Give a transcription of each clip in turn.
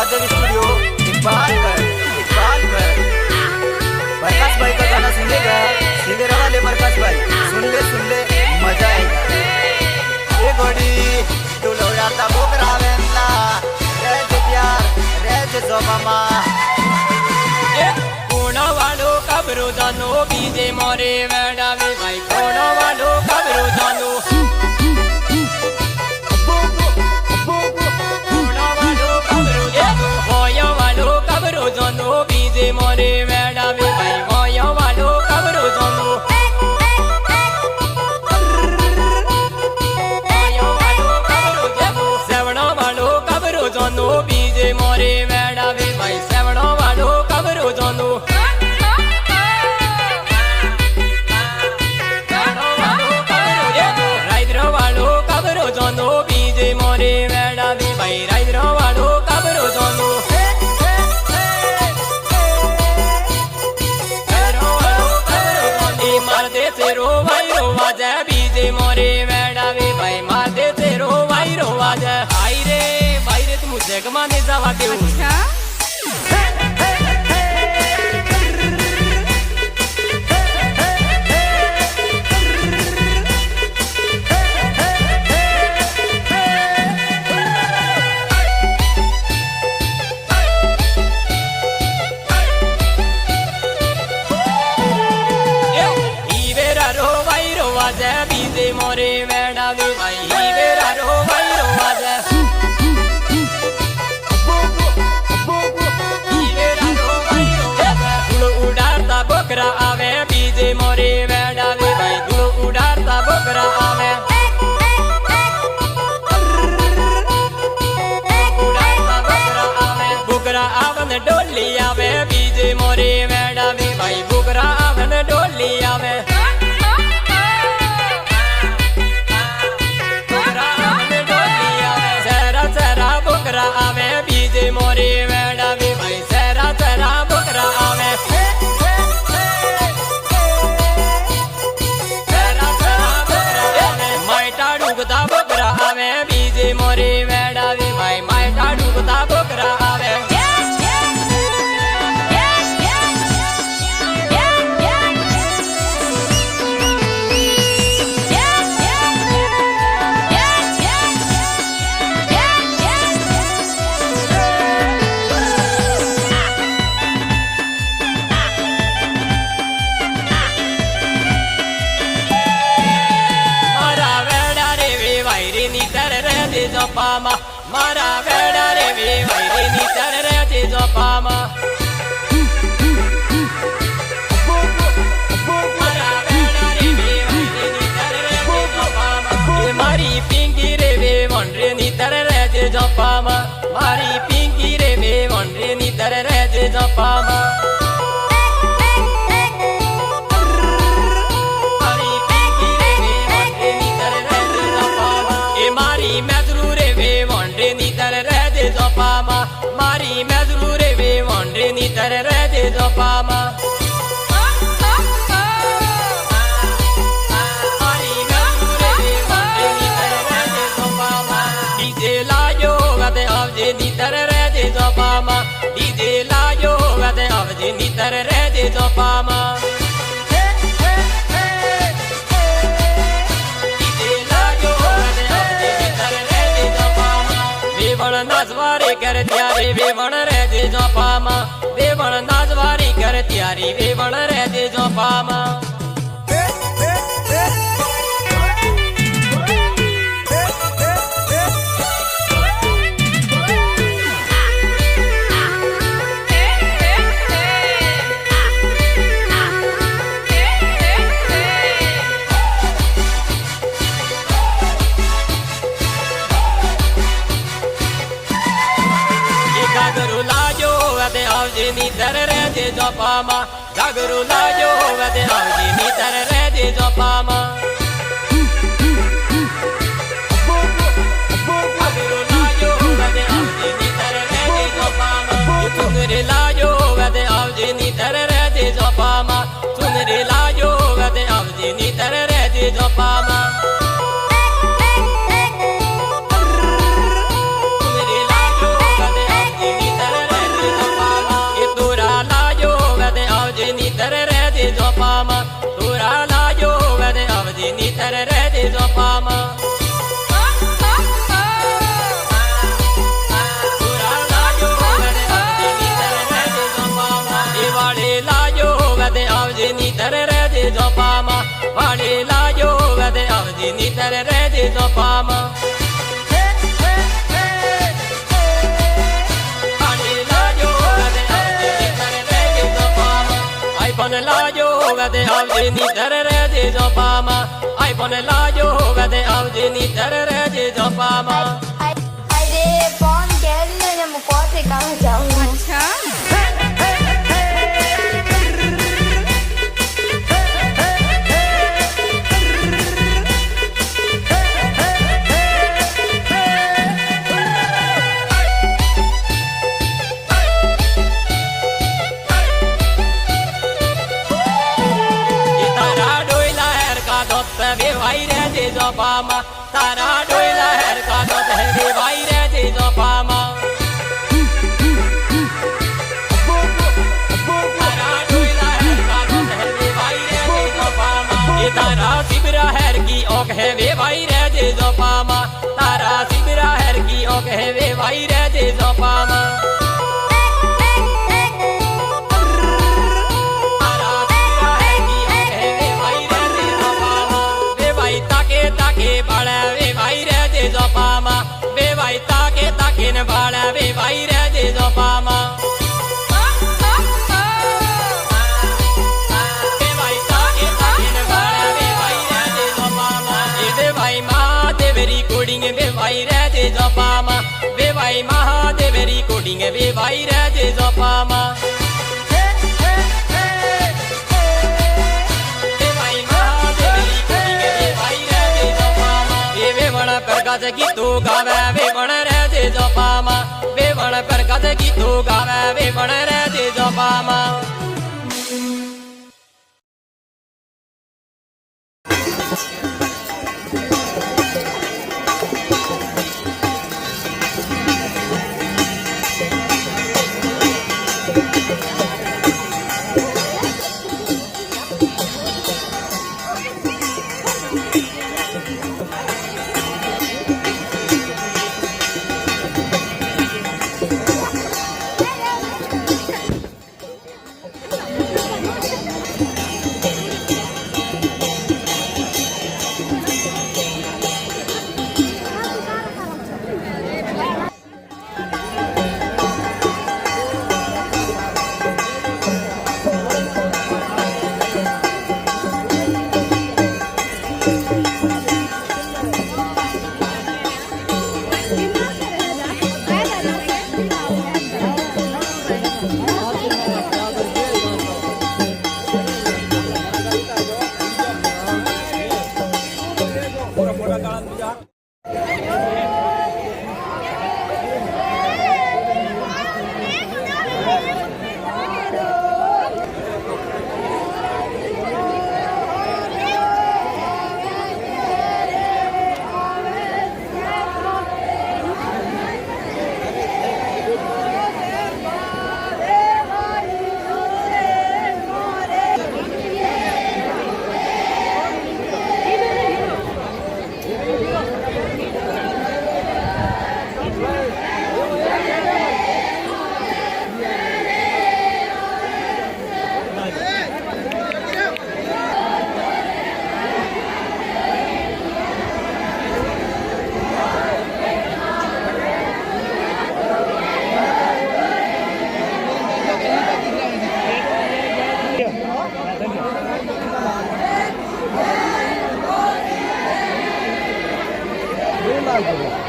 Mahadev studio Iqbal कर प्रकाश भाई का गाना सुनेगा सिंगर वाले प्रकाश भाई सुन ले मजा आएगा ये घोड़ी तू लो जाता बोकरा वेला रे जो प्यार रे जो मामा कोणा वालो कबरो जानो बीजे मोरे वेडावे भाई कोणा वालो कबरो जानो बीजे मोरे वेडावे भाई वाया वालो कबरो जानो सेवड़ा वालो कबरो जानो बीजे मोरे वेडावे भाई सेवड़ा वालो कबरो जानो राइद्रो वालो कबरो जानो बीजे मोरे वेडावे भाई राइद्रो वालो कबरो जानो तेरो भाई रोवाजा बीजे मोरे वेडावे भाई मारदे तेरो भाई रोवाजा आई रे तुम जग माने जावाते हो बीजे मोरे वेडावे भाई वेरा रो भाई रोवाजा धूल उड़ाता बोकरा आवे बीजे मोरे वेडावे भाई धूल उड़ाता बोकरा आवे बोकरा आवन डोली आवे बीजे मोरे वेडावे भाई बोकरा आवन डोली आवे आवे बीजे मोरे वेडावे भाई सेरा सेरा बोकरा आवे सेरा सेरा बोकरा आवे माइटा डूबता बोकरा आवे बीजे मोरे वेडावे भाई माइटा डूबता बोकरा आवे पामा मारा वेड़ा रे वे वैरे नीतर रे जो पामा मारा वेड़ा रे वे वैरे नीतर रे जो पामा ये मारी पिंकी रे वे वनरे नीतर रे जो पामा मारी पिंकी रे वे वनरे नीतर रे जो पामा मारी मैं जरूर वे वनरे नीतर रह दे जो पामा मारी मैं जरूर वे वनरे नीतर रह दे जो पामा डीजे लायो गदे आवजे नीतर रह दे जो पामा डीजे लायो गदे आवजे नीतर रह दे जो पामा नाचवारी कर त्यारी वेवण रह दे जो पामा वेवण नाचवारी कर त्यारी वेवण रह दे जो पामा आवजे नीतर रह दे जो पामा जागरू लाजो वदे आवजे नीतर रह दे जो पामा जागरू लाजो वदे आवजे नीतर रह दे जो पामा सुनरे लाजो वदे आवजे नीतर रह दे जो पामा सुनरे लाजो वदे आवजे नीतर रह दे जो पामा सुनरे लाजो वदे आवजे नीतर દે જોપામાં તોરા લાજો વેદે આવજી ની તર રે દે જોપામાં તોરા લાજો વેદે આવજી ની તર રે દે જોપામાં એ વાડે લાજો વેદે આવજી ની તર રે દે જોપામાં વાડે લાજો વેદે આવજી ની તર રે દે જોપામાં પણ લાજો વેદે આવજે ની તર રે દે જોપામાં આઈ પણ લાજો વેદે આવજે ની તર રે દે જોપામાં अरे फोन कर ले मैं कौन से कहाँ जाऊँ अच्छा જોપામાં તારા ડોયલા હેર કાઢો તે ભાઈ રે દે જોપામાં તારા ડોયલા હેર કાઢો તે ભાઈ રે દે જોપામાં એ તારા સિબરા હેર કી ઓક હે વે ભાઈ રે દે જોપામાં તારા સિબરા હેર કી ઓક હે વે ભાઈ રે દે જોપામાં બે ભાઈ તાકે તાકે ને બાળા બે ભાઈ રે દે જોપામાં બે ભાઈ તાકે તાકે ને બાળા બે ભાઈ રે દે જોપામાં એ બે ભાઈ મહાદેવરી કોડિંગ બે ભાઈ રે દે જોપામાં બે ભાઈ મહાદેવરી કોડિંગ બે ભાઈ રે દે જોપામાં પ્રકાશ ગીતો ગાવે વે પણ રે દે જોપામાં બે પણ પ્રકાશ ગીતો ગાવે વે પણ રે દે જોપામાં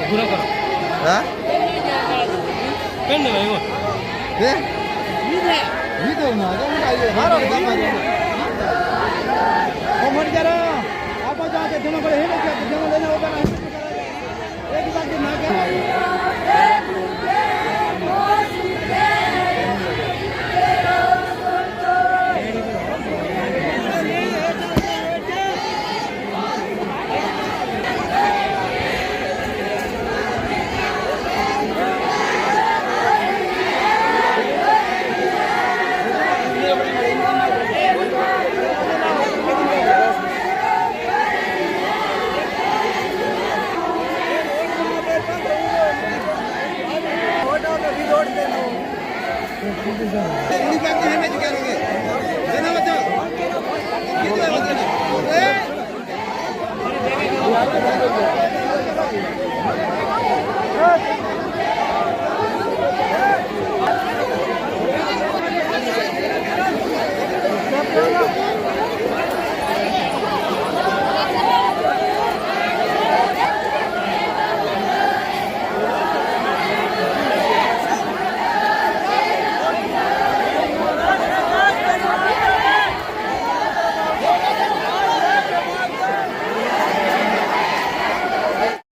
પૂરો કરો હા કેમ ને ભાઈ વિડિયો માં મારો